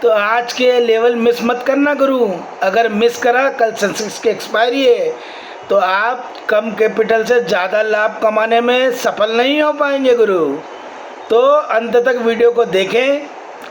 तो आज के लेवल मिस मत करना गुरु। अगर मिस करा, कल सेंसेक्स की एक्सपायरी है, तो आप कम कैपिटल से ज़्यादा लाभ कमाने में सफल नहीं हो पाएंगे गुरु। तो अंत तक वीडियो को देखें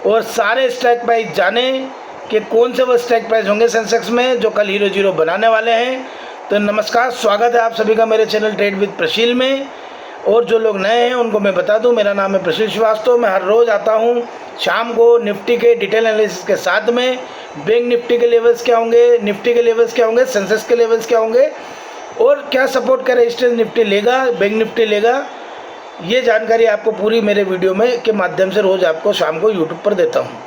और सारे स्ट्राइक प्राइस जानें कि कौन से वो स्ट्राइक प्राइस होंगे सेंसेक्स में जो कल हीरो जीरो बनाने वाले हैं। तो नमस्कार, स्वागत है आप सभी का मेरे चैनल ट्रेड विद प्रशील में। और जो लोग नए हैं उनको मैं बता दूं, मेरा नाम है प्रशील श्रीवास्तव। मैं हर रोज़ आता हूं शाम को निफ्टी के डिटेल एनालिसिस के साथ में। बैंक निफ्टी के लेवल्स क्या होंगे, निफ्टी के लेवल्स क्या होंगे, सेंसेक्स के लेवल्स क्या होंगे और क्या सपोर्ट का रेजिस्टेंस निफ्टी लेगा, बैंक निफ्टी लेगा, ये जानकारी आपको पूरी मेरे वीडियो में के माध्यम से रोज़ आपको शाम को यूट्यूब पर देता हूँ।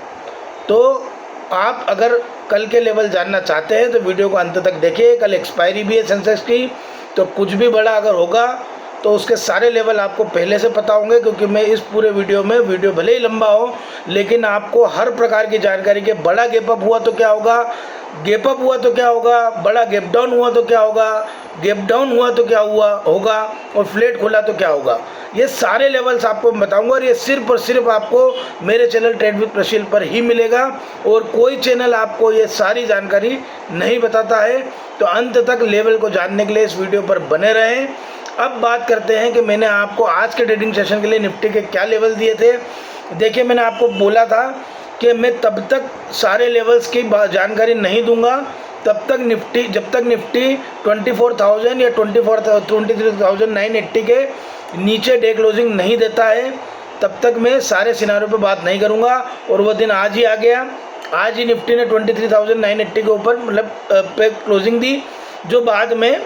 तो आप अगर कल के लेवल जानना चाहते हैं तो वीडियो को अंत तक देखिए। कल एक्सपायरी भी है सेंसेक्स की, तो कुछ भी बड़ा अगर होगा तो उसके सारे लेवल आपको पहले से पता होंगे, क्योंकि मैं इस पूरे वीडियो में, वीडियो भले ही लंबा हो लेकिन आपको हर प्रकार की जानकारी के, बड़ा गैप अप हुआ तो क्या होगा, गैप अप हुआ तो क्या होगा, बड़ा गैप डाउन हुआ तो क्या होगा, गैप डाउन हुआ तो क्या होगा और फ्लैट खुला तो क्या होगा, ये सारे लेवल्स आपको मैं बताऊंगा। और ये सिर्फ और सिर्फ आपको मेरे चैनल ट्रेड विद प्रशील पर ही मिलेगा और कोई चैनल आपको ये सारी जानकारी नहीं बताता है। तो अंत तक लेवल को जानने के लिए इस वीडियो पर बने रहें। अब बात करते हैं कि मैंने आपको आज के ट्रेडिंग सेशन के लिए निफ्टी के क्या लेवल दिए थे। देखिए, मैंने आपको बोला था कि मैं तब तक सारे लेवल्स की जानकारी नहीं दूंगा तब तक निफ्टी, जब तक निफ्टी 24,000 या 23,980 के नीचे डे क्लोजिंग नहीं देता है, तब तक मैं सारे सिनारियों पे बात नहीं करूंगा। और वो दिन आज ही आ गया। आज ही निफ्टी ने 23,980 के ऊपर मतलब पे क्लोजिंग दी, जो बाद में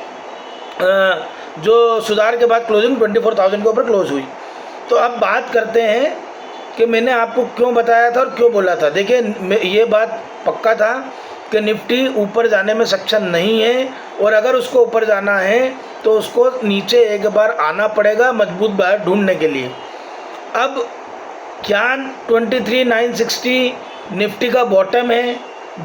जो सुधार के बाद क्लोजिंग 24,000 के ऊपर क्लोज हुई। तो अब बात करते हैं कि मैंने आपको क्यों बताया था और क्यों बोला था। देखिए, ये बात पक्का था कि निफ्टी ऊपर जाने में सक्षम नहीं है और अगर उसको ऊपर जाना है तो उसको नीचे एक बार आना पड़ेगा मजबूत बाहर ढूंढने के लिए। अब क्या 23,960 निफ्टी का बॉटम है?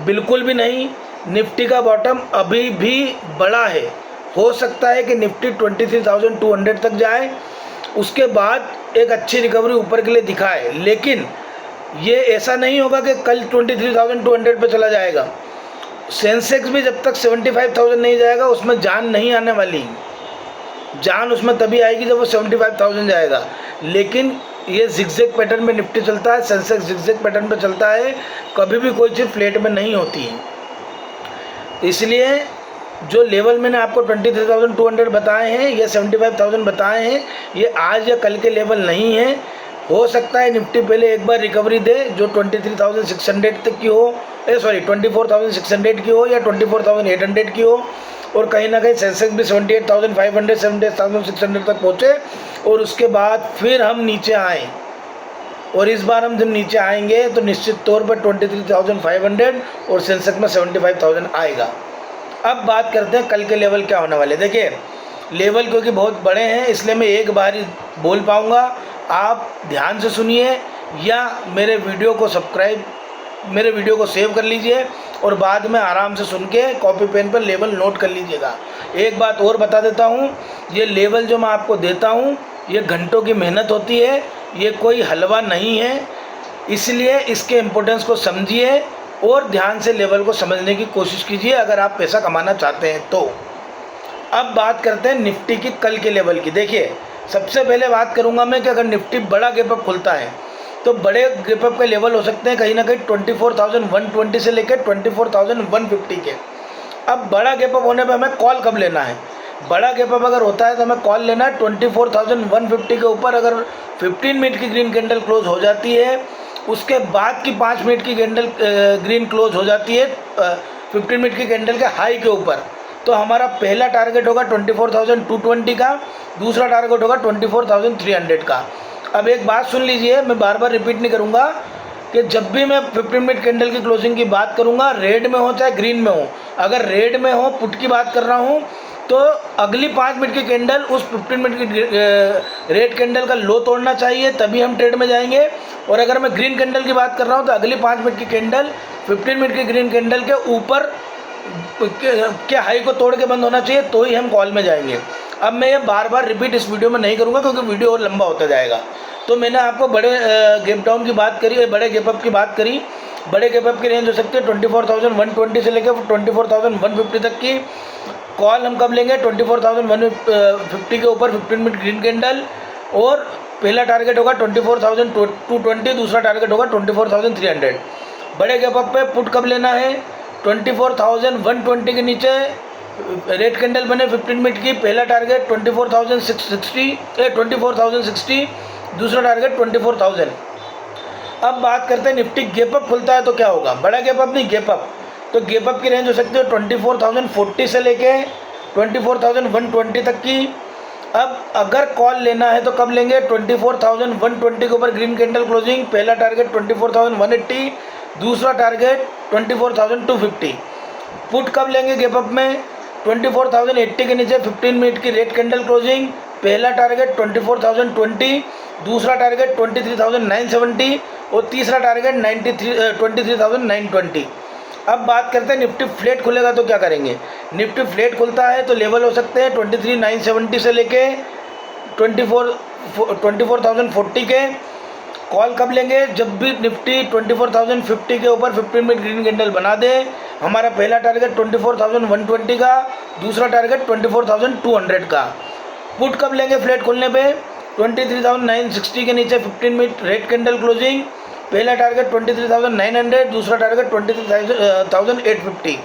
बिल्कुल भी नहीं। निफ्टी का बॉटम अभी भी बड़ा है। हो सकता है कि निफ्टी 23,200 तक जाए, उसके बाद एक अच्छी रिकवरी ऊपर के लिए दिखाए, लेकिन ये ऐसा नहीं होगा कि कल 23,200 पे चला जाएगा। सेंसेक्स भी जब तक 75,000 नहीं जाएगा उसमें जान नहीं आने वाली। जान उसमें तभी आएगी जब वो 75,000 जाएगा। लेकिन ये जिगजैग पैटर्न में निफ्टी चलता है, सेंसेक्स जिगजैग पैटर्न पे चलता है, कभी भी कोई चीज़ फ्लैट में नहीं होती है। इसलिए जो लेवल मैंने आपको 23,200 बताए हैं या 75,000 बताए हैं, ये आज या कल के लेवल नहीं है। हो सकता है निफ्टी पहले एक बार रिकवरी दे जो 23,600 तक की हो, 24,600 की हो या 24,800 की हो, और कहीं ना कहीं सेंसेक्स भी 78,500 78,600 तक पहुँचे और उसके बाद फिर हम नीचे आएँ। और इस बार हम जब नीचे आएंगे तो निश्चित तौर पर 23,500 और सेंसेक्स में 75,000 आएगा। अब बात करते हैं कल के लेवल क्या होने वाले। देखिए, लेवल क्योंकि बहुत बड़े हैं इसलिए मैं एक बार ही बोल पाऊँगा। आप ध्यान से सुनिए या मेरे वीडियो को सेव कर लीजिए और बाद में आराम से सुन के कॉपी पेन पर लेवल नोट कर लीजिएगा। एक बात और बता देता हूँ, ये लेवल जो मैं आपको देता हूँ ये घंटों की मेहनत होती है, ये कोई हलवा नहीं है। इसलिए इसके इम्पोर्टेंस को समझिए और ध्यान से लेवल को समझने की कोशिश कीजिए अगर आप पैसा कमाना चाहते हैं तो। अब बात करते हैं निफ्टी की कल के लेवल की। देखिए, सबसे पहले बात करूंगा मैं कि अगर निफ्टी बड़ा गैप अप खुलता है तो बड़े गैप अप के लेवल हो सकते हैं कहीं ना कहीं 24,120 से लेकर 24,150 के। अब बड़ा गैप अप होने पर हमें कॉल कब लेना है? बड़ा गैप अप अगर होता है तो हमें कॉल लेना है 24,150 के ऊपर। अगर 15 मिनट की ग्रीन कैंडल क्लोज हो जाती है, उसके बाद की 5 मिनट की कैंडल ग्रीन क्लोज हो जाती है 15 मिनट की कैंडल के हाई के ऊपर, तो हमारा पहला टारगेट होगा 24,220 का, दूसरा टारगेट होगा 24,300 का। अब एक बात सुन लीजिए, मैं बार बार रिपीट नहीं करूँगा कि जब भी मैं 15 मिनट कैंडल की क्लोजिंग की बात करूँगा, रेड में हो चाहे ग्रीन में हो, अगर रेड में हो, पुट की बात कर रहा हूँ, तो अगली 5 मिनट की कैंडल उस 15 मिनट की रेड कैंडल का लो तोड़ना चाहिए, तभी हम ट्रेड में जाएंगे। और अगर मैं ग्रीन कैंडल की बात कर रहा हूँ तो अगली 5 मिनट की कैंडल 15 मिनट की ग्रीन कैंडल के ऊपर के हाई को तोड़ के बंद होना चाहिए, तो ही हम कॉल में जाएंगे। अब मैं ये बार बार रिपीट इस वीडियो में नहीं करूँगा क्योंकि वीडियो और लंबा होता जाएगा। तो मैंने आपको बड़े गैप डाउन की बात करी, बड़े गैप अप की बात करी। बड़े गैप अप की रेंज हो सकती है 24,120 से लेकर 24,150 तक की। कॉल हम कब लेंगे? 24,150 के ऊपर 15 मिनट ग्रीन कैंडल, और पहला टारगेट होगा 24,220, दूसरा टारगेट होगा 24,300। बड़े गैप अप पे पुट कब लेना है? 24,120 के नीचे रेड कैंडल बने 15 मिनट की, पहला टारगेट 24,060, दूसरा टारगेट 24,000। अब बात करते हैं निफ्टी गैप अप खुलता है तो क्या होगा? बड़ा गैप अप नहीं, गैप अप। तो गैप अप की रेंज हो सकती है 24,040 से लेके 24,120 तक की। अब अगर कॉल लेना है तो कब लेंगे? 24,120 के ऊपर ग्रीन कैंडल क्लोजिंग, पहला टारगेट 24,180, दूसरा टारगेट 24,250। पुट कब लेंगे गैप अप में? 24,080 के नीचे 15 मिनट की रेड कैंडल क्लोजिंग, पहला टारगेट 24,020, दूसरा टारगेट 23,970 और तीसरा टारगेट 23,920। अब बात करते हैं निफ्टी फ्लैट खुलेगा तो क्या करेंगे? निफ्टी फ्लैट खुलता है तो लेवल हो सकते हैं 23,970 से लेके 24,040 के। कॉल कब लेंगे? जब भी निफ्टी 24,050 के ऊपर 15 मिनट ग्रीन कैंडल बना दे। हमारा पहला टारगेट 24,120 का, दूसरा टारगेट 24,200 का। पुट कब लेंगे फ्लैट खुलने पे? 23,960 के नीचे 15 मिनट रेड कैंडल क्लोजिंग, पहला टारगेट 23,900, दूसरा टारगेट 23,850।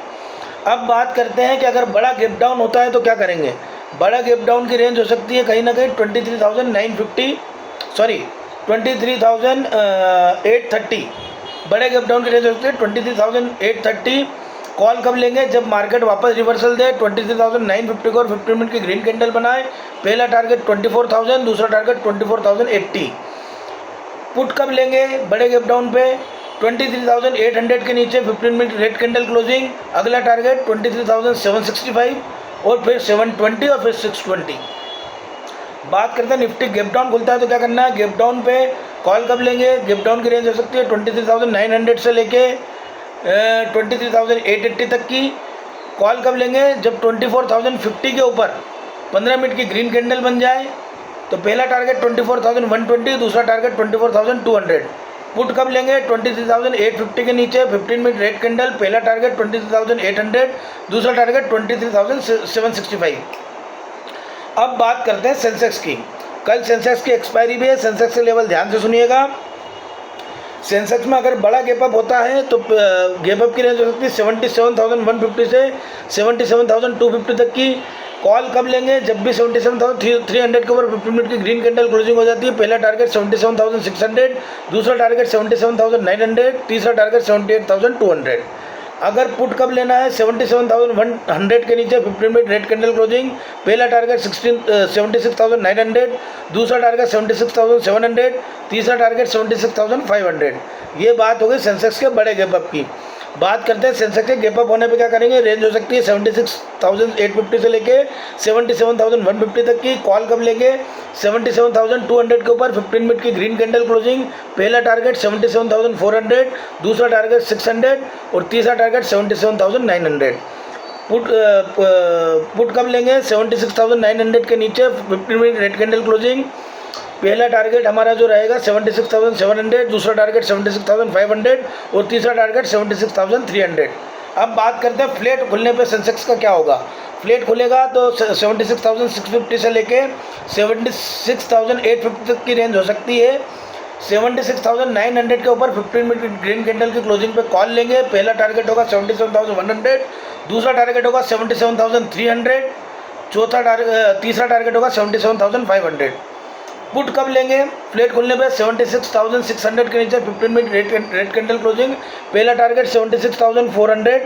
अब बात करते हैं कि अगर बड़ा गैप डाउन होता है तो क्या करेंगे? बड़ा गैप डाउन की रेंज हो सकती है कहीं ना कहीं 23,830। बड़े गैप डाउन की रेंज हो सकती है 23,830। कॉल कब लेंगे? जब मार्केट वापस रिवर्सल दे 23,950 को और 15 मिनट की ग्रीन कैंडल बनाए, पहला टारगेट 24,000, दूसरा टारगेट 24,080। पुट कब लेंगे बड़े गैप डाउन पे? 23,800 के नीचे 15 मिनट रेड कैंडल क्लोजिंग, अगला टारगेट 23,765 और फिर 720 और फिर 620। बात करते हैं निफ्टी गैप डाउन खुलता है तो क्या करना है? गैप डाउन पे कॉल कब लेंगे? गैप डाउन की रेंज हो सकती है 23,900 से लेके 23,880 तक की। कॉल कब लेंगे? जब 24,050 के ऊपर 15 मिनट की ग्रीन कैंडल बन जाए। तो पहला टारगेट 24,120, दूसरा टारगेट 24,200। पुट कब लेंगे? 23,850 के नीचे 15 मिनट रेड कैंडल, पहला टारगेट 23,800, दूसरा टारगेट 23,765। अब बात करते हैं सेंसेक्स की। कल सेंसेक्स की एक्सपायरी भी है, सेंसेक्स के लेवल ध्यान से सुनिएगा। सेंसेक्स में अगर बड़ा गैप अप होता है तो गैप अप की रेंज हो सकती है 77,150 से 77,250 तक की। कॉल कब लेंगे? जब भी 77,300 के ऊपर 15 मिनट की ग्रीन कैंडल क्लोजिंग हो जाती है, पहला टारगेट 77,600, दूसरा टारगेट 77,900, तीसरा टारगेट 78,200। अगर पुट कब लेना है? 77,100 के नीचे 15 मिनट रेड कैंडल क्लोजिंग, पहला टारगेट 76,900, दूसरा टारगेट 76,700, तीसरा टारगेट 76,500। ये बात हो गई सेंसेक्स के बड़े गैप अप की। बात करते हैं सेंसेक्स के गैप अप होने पे क्या करेंगे? रेंज हो सकती है 76,850 से लेके 77,150 तक की। कॉल कब लेंगे? 77,200 के ऊपर 15 मिनट की ग्रीन कैंडल क्लोजिंग, पहला टारगेट 77,400, दूसरा टारगेट 600 और तीसरा टारगेट 77,900। पुट कब लेंगे? 76,900 के नीचे 15 मिनट रेड कैंडल क्लोजिंग, पहला टारगेट हमारा जो रहेगा 76,700, दूसरा टारगेट 76,500 और तीसरा टारगेट 76,300। अब बात करते हैं फ्लैट खुलने पे सेंसेक्स का क्या होगा। फ्लैट खुलेगा तो 76,650 से लेके 76,850 तक की रेंज हो सकती है। 76,900 के ऊपर 15 मिनट ग्रीन कैंडल की क्लोजिंग पे कॉल लेंगे, पहला टारगेट होगा 77,100, दूसरा टारगेट होगा 77,300, तीसरा टारगेट होगा 77,500। पुट कब लेंगे? फ्लैट खुलने पे 76,600 के नीचे 15 मिनट रेड कैंडल क्लोजिंग, पहला टारगेट 76,400,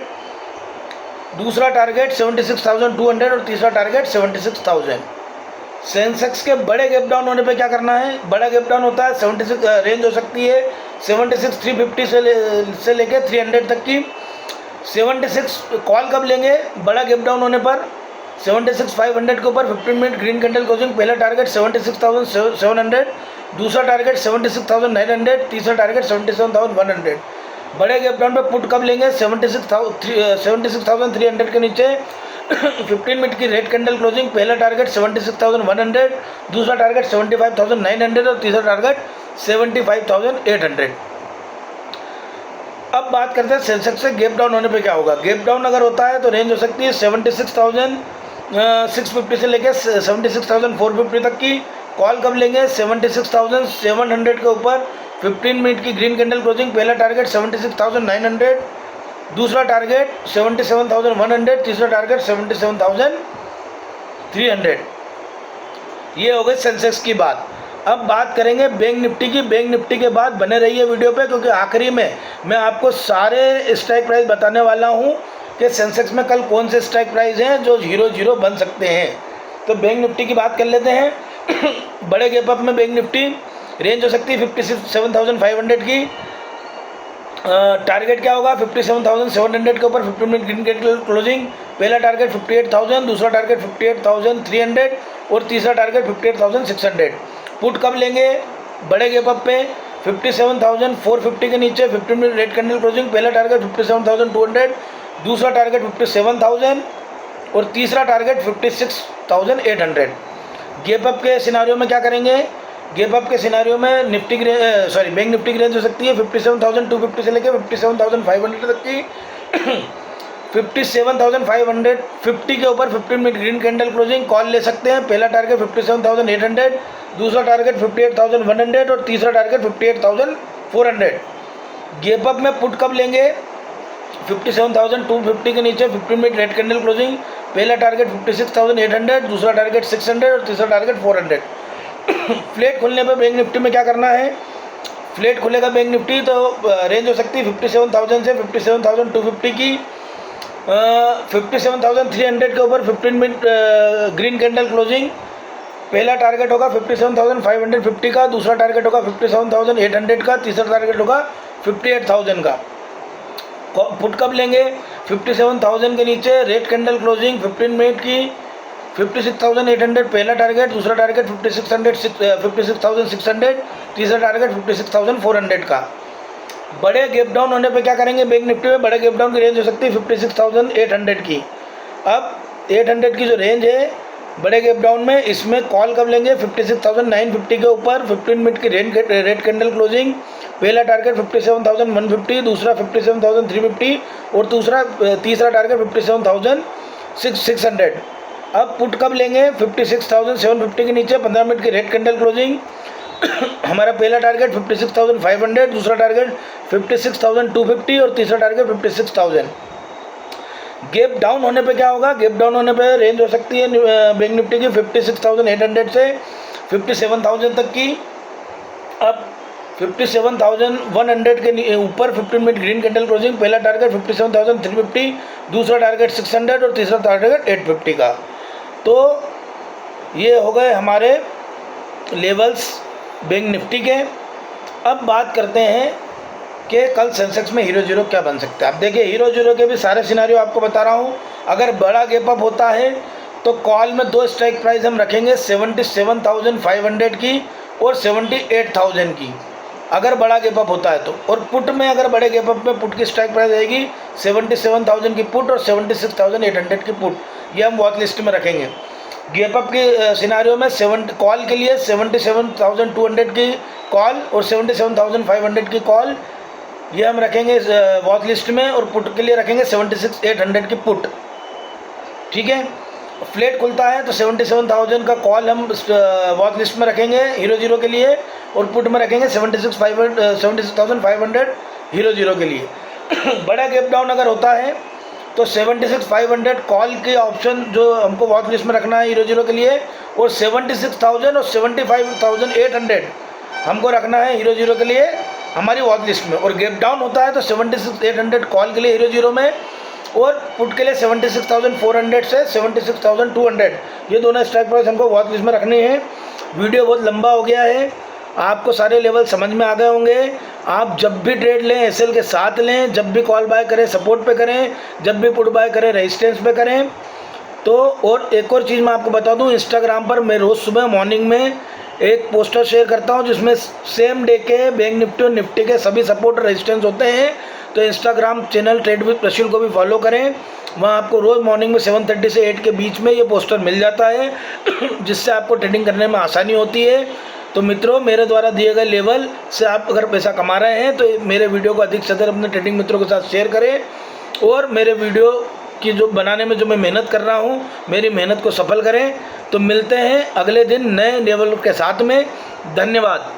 दूसरा टारगेट 76,200 और तीसरा टारगेट 76,000। सेंसेक्स के बड़े गैप डाउन होने पे क्या करना है? बड़ा गैप डाउन होता है 76 रेंज हो सकती है 76,350 से लेके 300 तक की। 76 कॉल कब लेंगे? बड़ा गैप डाउन होने पर 76,500 के ऊपर 15 मिनट ग्रीन कैंडल क्लोजिंग, पहला टारगेट 76,700, दूसरा टारगेट 76,900, तीसरा टारगेट 77,100। बड़े गैप डाउन पे पुट कब लेंगे? 76,300 के नीचे 15 मिनट की रेड कैंडल क्लोजिंग, पहला टारगेट 76,100, दूसरा टारगेट 75,900 और तीसरा टारगेट 75,800। अब बात करते हैं सेंसेक्स से गैप डाउन होने पे क्या होगा। गैप डाउन अगर होता है तो रेंज हो सकती है 76,650 से लेकर 76,450 तक की। कॉल कब लेंगे? 76,700 के ऊपर 15 मिनट की ग्रीन कैंडल क्लोजिंग। पहला टारगेट 76,900, दूसरा टारगेट 77,100, तीसरा टारगेट 77,300। ये हो गई सेंसेक्स की बात। अब बात करेंगे बैंक निफ्टी की। बैंक निफ्टी के बाद बने रहिए वीडियो पे, क्योंकि आखिरी में मैं आपको सारे स्ट्राइक प्राइस बताने वाला हूँ कि सेंसेक्स में कल कौन से स्ट्राइक प्राइस हैं जो 0-0 बन सकते हैं। तो बैंक निफ्टी की बात कर लेते हैं। बड़े गैप अप में बैंक निफ्टी रेंज हो सकती है 57,500 की। टारगेट क्या होगा? 57,700 के ऊपर 15 मिनट ग्रीन कैंडल क्लोजिंग। पहला टारगेट 58,000, दूसरा टारगेट 58,300 और तीसरा टारगेट 58,600। पुट कब लेंगे? बड़े गैप अप पे 57,450 के नीचे 15 मिनट रेड कैंडल क्लोजिंग। पहला टारगेट 57,200, दूसरा टारगेट 57,000 और तीसरा टारगेट 56,800। गैप अप के सिनारियो में क्या करेंगे? गैप अप के सिनारियो में निफ्टी की बैंक निफ्टी की रेंज हो सकती है 57,250 से लेकर 57,500 तक की। 57,550 के ऊपर 15 minute green candle closing. Call ले सकते हैं। पहला टारगेट 57,800, दूसरा टारगेट 58,100 और तीसरा टारगेट 58,400। गैप अप में पुट कब लेंगे? 57,250 के नीचे 15 मिनट रेड कैंडल क्लोजिंग। पहला टारगेट 56,800, दूसरा टारगेट 600 और तीसरा टारगेट 400। फ्लैट खुलने पर बैंक निफ्टी में क्या करना है? फ्लैट खुलेगा बैंक निफ्टी तो रेंज हो सकती है 57,000 से 57,250 की। 57,300 के ऊपर 15 मिनट ग्रीन कैंडल क्लोजिंग। पहला टारगेट होगा 57,550 का, दूसरा टारगेट होगा 57,800 का, तीसरा टारगेट होगा 58,000 का। पुट कब लेंगे? 57,000 के नीचे रेड कैंडल क्लोजिंग 15 मिनट की। 56,800 पहला टारगेट, दूसरा टारगेट 56,600, तीसरा टारगेट 56,400 का। बड़े गैप डाउन होने पे क्या करेंगे? बैंक निफ्टी में बड़े गैप डाउन की रेंज हो सकती है 56,800 की। अब 800 की जो रेंज है बड़े गैप डाउन में, इसमें कॉल कब लेंगे? 56,950 के ऊपर 15 मिनट की रेड कैंडल क्लोजिंग। पहला टारगेट 57,150, दूसरा 57,350 और तीसरा टारगेट 57,600। अब पुट कब लेंगे? 56,750 के नीचे 15 मिनट की रेड कैंडल क्लोजिंग। हमारा पहला टारगेट 56,500, दूसरा टारगेट 56,250 और तीसरा टारगेट 56,000। गैप डाउन होने पे क्या होगा? गैप डाउन होने पे रेंज हो सकती है बैंक निफ्टी की 56,800 से 57,000 तक की। अब 57,100 के ऊपर 15 मिनट ग्रीन कैंडल क्लोजिंग। पहला टारगेट 57,350, दूसरा टारगेट 600 और तीसरा टारगेट 850 का। तो ये हो गए हमारे लेवल्स बैंक निफ्टी के। अब बात करते हैं कि कल सेंसेक्स में 0-0 क्या बन सकता है। अब देखिए 0-0 के भी सारे सिनारियो आपको बता रहा हूँ। अगर बड़ा गैप अप होता है तो कॉल में दो स्ट्राइक प्राइस हम रखेंगे 77,500 की और 78,000 की, अगर बड़ा गैप अप होता है तो। और पुट में अगर बड़े गैप अप में पुट की स्ट्राइक प्राइस रहेगी 77,000 की पुट और 76,800 की पुट। ये हम वॉच लिस्ट में रखेंगे। गैप अप के सिनारियो में कॉल के लिए 77,200 की कॉल और 77,500 की कॉल, ये हम रखेंगे वॉच लिस्ट में। और पुट के लिए रखेंगे 76,800 की पुट। ठीक है। फ्लैट खुलता है तो 77,000 का कॉल हम वॉच लिस्ट में रखेंगे 0-0 के लिए और पुट में रखेंगे 76,500 0-0 के लिए। बड़ा गैप डाउन अगर होता है तो 76,500 कॉल के ऑप्शन जो हमको वॉच लिस्ट में रखना है 0-0 के लिए, और 76,000 और 75,800 हमको रखना है 0-0 के लिए हमारी वॉच लिस्ट में। और गैप डाउन होता है तो 76,800 कॉल के लिए 0-0 में और पुट के लिए 76,400 से 76,200, ये दोनों स्ट्राइक प्राइस हमको वॉच लिस्ट में रखनी है। वीडियो बहुत लंबा हो गया है, आपको सारे लेवल समझ में आ गए होंगे। आप जब भी ट्रेड लें एसएल के साथ लें, जब भी कॉल बाय करें सपोर्ट पे करें, जब भी पुट बाय करें रेजिस्टेंस पे करें। तो और एक और चीज़ मैं आपको बता दूं, इंस्टाग्राम पर मैं रोज़ सुबह मॉर्निंग में एक पोस्टर शेयर करता हूं जिसमें सेम डे के बैंक निफ्टी और निफ्टी के सभी सपोर्ट और रेजिस्टेंस होते हैं। तो इंस्टाग्राम चैनल ट्रेड विद प्रशुल को भी फॉलो करें, वहाँ आपको रोज़ मॉर्निंग में 7:30 से 8 के बीच में ये पोस्टर मिल जाता है जिससे आपको ट्रेडिंग करने में आसानी होती है। तो मित्रों, मेरे द्वारा दिए गए लेवल से आप अगर पैसा कमा रहे हैं तो मेरे वीडियो को अधिक से अधिक अपने ट्रेडिंग मित्रों के साथ शेयर करें और मेरे वीडियो की जो बनाने में जो मैं मेहनत कर रहा हूँ, मेरी मेहनत को सफल करें। तो मिलते हैं अगले दिन नए लेवल के साथ में। धन्यवाद।